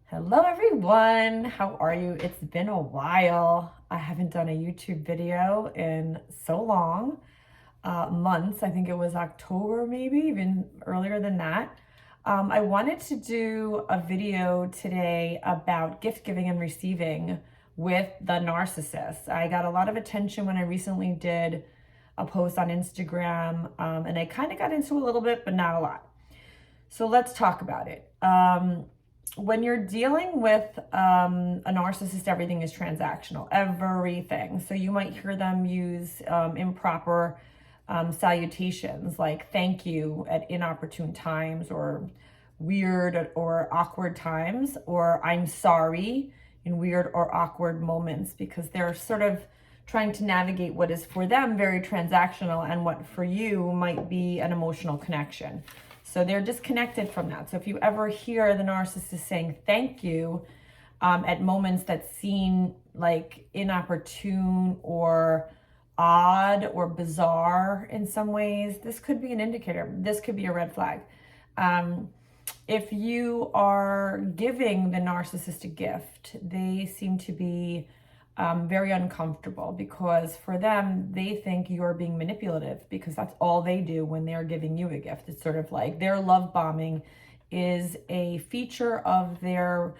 Hello everyone, how are you? It's been a while. I haven't done a YouTube video in so long, months. I think it was October, maybe even earlier than that. I wanted to do a video today about gift giving and receiving with the narcissist. I got a lot of attention when I recently did a post on Instagram, and I kind of got into a little bit, but not a lot. So let's talk about it. When you're dealing with a narcissist, everything is transactional, everything. So you might hear them use improper salutations like thank you at inopportune times, or weird or awkward times, or I'm sorry in weird or awkward moments, because they're sort of trying to navigate what is for them very transactional and what for you might be an emotional connection. So they're disconnected from that. So if you ever hear the narcissist saying thank you at moments that seem like inopportune or odd or bizarre in some ways, this could be an indicator. This could be a red flag. If you are giving the narcissist a gift, they seem to be very uncomfortable, because for them, they think you're being manipulative, because that's all they do when they're giving you a gift. It's sort of like their love bombing is a feature of their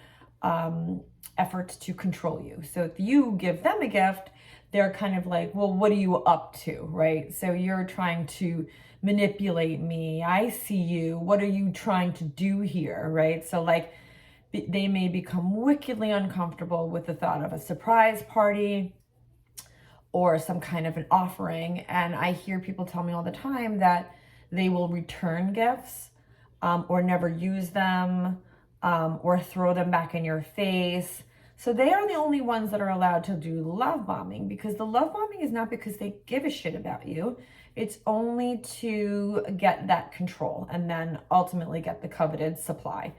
efforts to control you. So if you give them a gift, they're kind of like, well, what are you up to, right? So you're trying to manipulate me. I see you. What are you trying to do here, right? So like, they may become wickedly uncomfortable with the thought of a surprise party or some kind of an offering. And I hear people tell me all the time that they will return gifts or never use them or throw them back in your face. So they are the only ones that are allowed to do love bombing, because the love bombing is not because they give a shit about you. It's only to get that control and then ultimately get the coveted supply.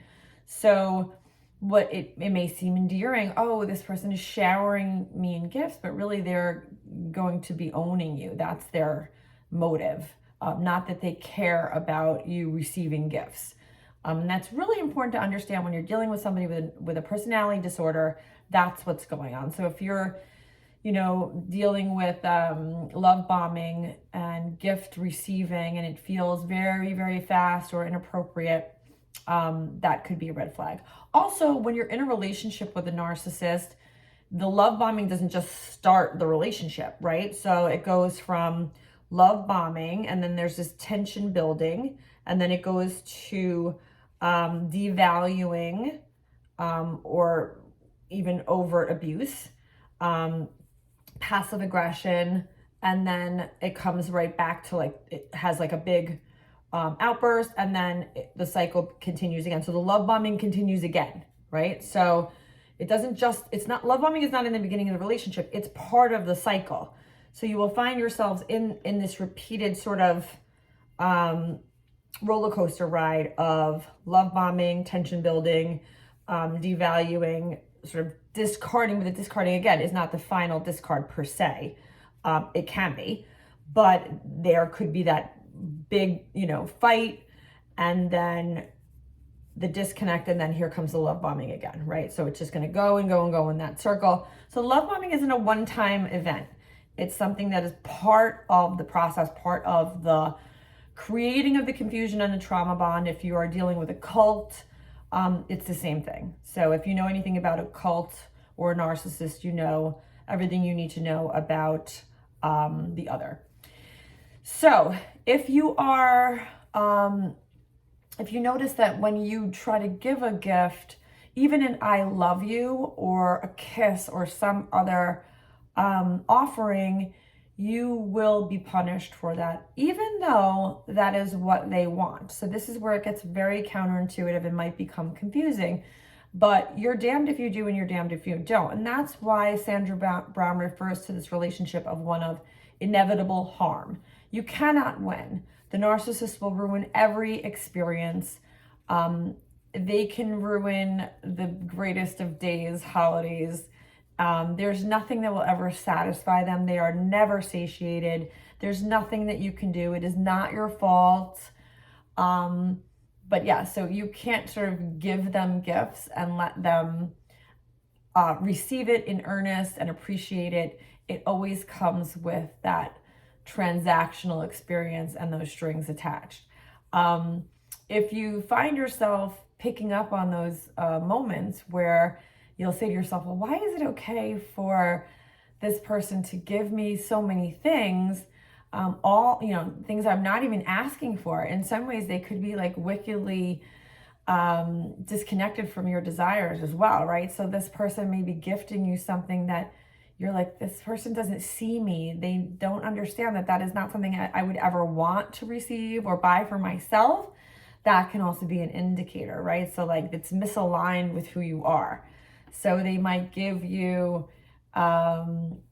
So what it may seem endearing, oh, this person is showering me in gifts, but really they're going to be owning you. That's their motive, not that they care about you receiving gifts. And that's really important to understand when you're dealing with somebody with a personality disorder. That's what's going on. So if you're dealing with love bombing and gift receiving, and it feels very, very fast or inappropriate, that could be a red flag. Also, when you're in a relationship with a narcissist, the love bombing doesn't just start the relationship, right? So it goes from love bombing, and then there's this tension building, and then it goes to devaluing or even overt abuse, passive aggression, and then it comes right back to like, it has like a big outburst, and then the cycle continues again. So the love bombing continues again, right? So it's not, love bombing is not in the beginning of the relationship, it's part of the cycle. So you will find yourselves in this repeated sort of roller coaster ride of love bombing, tension building, devaluing, sort of discarding. But the discarding, again, is not the final discard per se. It can be, but there could be that big, fight, and then the disconnect, and then here comes the love bombing again, right? So it's just going to go and go and go in that circle. So love bombing isn't a one-time event. It's something that is part of the process, part of the creating of the confusion and the trauma bond. If you are dealing with a cult, it's the same thing. So if you know anything about a cult or a narcissist, you know everything you need to know about the other. So if you notice that when you try to give a gift, even an I love you or a kiss or some other offering, you will be punished for that, even though that is what they want. So this is where it gets very counterintuitive and might become confusing, but you're damned if you do and you're damned if you don't. And that's why Sandra Brown refers to this relationship of one of inevitable harm. You cannot win. The narcissist will ruin every experience. They can ruin the greatest of days, holidays. There's nothing that will ever satisfy them. They are never satiated. There's nothing that you can do. It is not your fault. But yeah, so you can't sort of give them gifts and let them receive it in earnest and appreciate it. It always comes with that transactional experience and those strings attached. Um, if you find yourself picking up on those moments where you'll say to yourself, well, why is it okay for this person to give me so many things, all, things I'm not even asking for? In some ways, they could be like wickedly disconnected from your desires as well, right? So this person may be gifting you something that you're like, this person doesn't see me. They don't understand that that is not something I would ever want to receive or buy for myself. That can also be an indicator, right? So like it's misaligned with who you are. So they might give you, fancy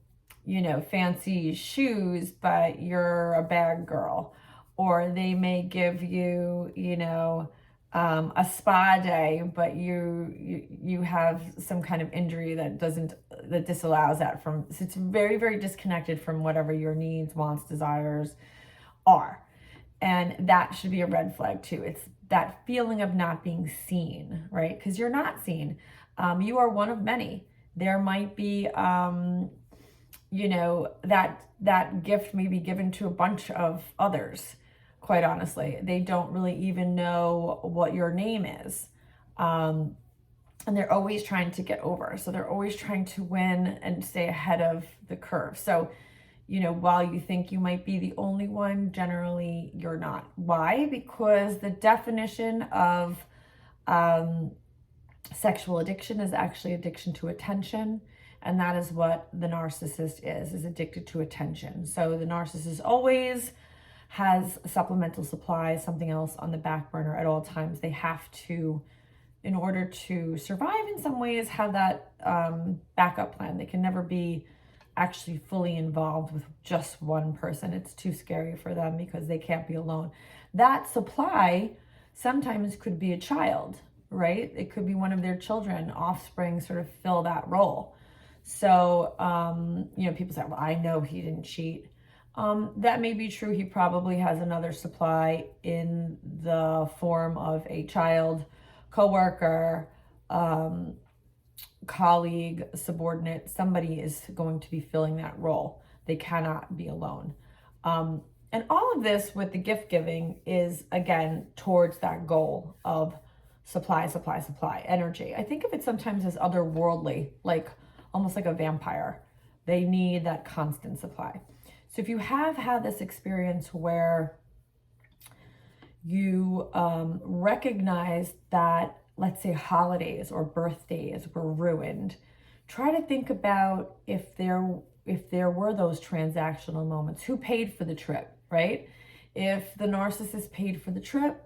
shoes, but you're a bag girl. Or they may give you, a spa day, but you have some kind of injury that disallows that from. So it's very, very disconnected from whatever your needs, wants, desires are. And that should be a red flag too. It's that feeling of not being seen, right? Because you're not seen. You are one of many. There might be, that gift may be given to a bunch of others. Quite honestly, they don't really even know what your name is. And they're always trying to get over. So they're always trying to win and stay ahead of the curve. So, while you think you might be the only one, generally you're not. Why? Because the definition of sexual addiction is actually addiction to attention. And that is what the narcissist is addicted to attention. So the narcissist always has a supplemental supply, something else on the back burner at all times. They have to, in order to survive in some ways, have that backup plan. They can never be actually fully involved with just one person. It's too scary for them because they can't be alone. That supply sometimes could be a child, right? It could be one of their children, offspring sort of fill that role. So, people say, well, I know he didn't cheat. That may be true. He probably has another supply in the form of a child, coworker, colleague, subordinate. Somebody is going to be filling that role. They cannot be alone. And all of this with the gift giving is, again, towards that goal of supply, energy. I think of it sometimes as otherworldly, like almost like a vampire. They need that constant supply. So if you have had this experience where you recognize that, let's say, holidays or birthdays were ruined, try to think about if there were those transactional moments. Who paid for the trip, right? If the narcissist paid for the trip,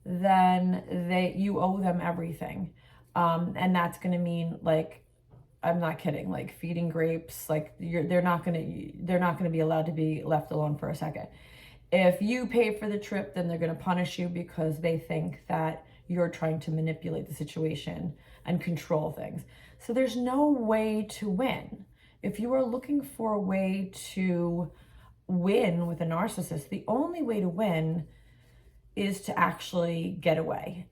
then you owe them everything. And that's going to mean, like, I'm not kidding, like feeding grapes, like they're not going to be allowed to be left alone for a second. If you pay for the trip, then they're going to punish you because they think that you're trying to manipulate the situation and control things. So there's no way to win. If you are looking for a way to win with a narcissist, the only way to win is to actually get away.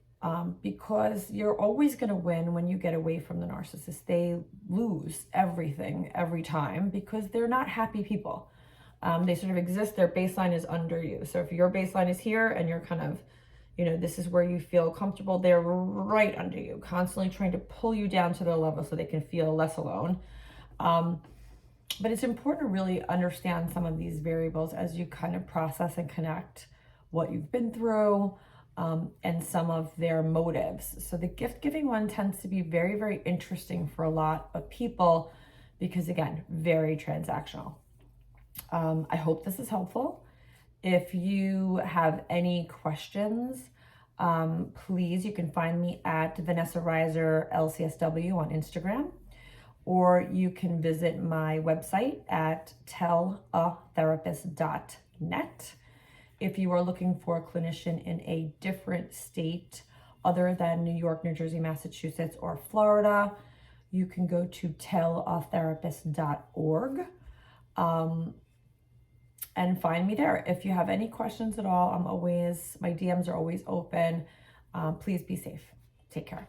Because you're always going to win when you get away from the narcissist. They lose everything every time because they're not happy people. They sort of exist, their baseline is under you. So if your baseline is here and you're kind of, this is where you feel comfortable, they're right under you, constantly trying to pull you down to their level so they can feel less alone. But it's important to really understand some of these variables as you kind of process and connect what you've been through, and some of their motives. So the gift giving one tends to be very, very interesting for a lot of people because, again, very transactional. I hope this is helpful. If you have any questions, please, you can find me at Vanessa Reiser LCSW on Instagram, or you can visit my website at tellatherapist.net. If you are looking for a clinician in a different state other than New York, New Jersey, Massachusetts, or Florida, you can go to tellatherapist.org and find me there. If you have any questions at all, my DMs are always open. Please be safe. Take care.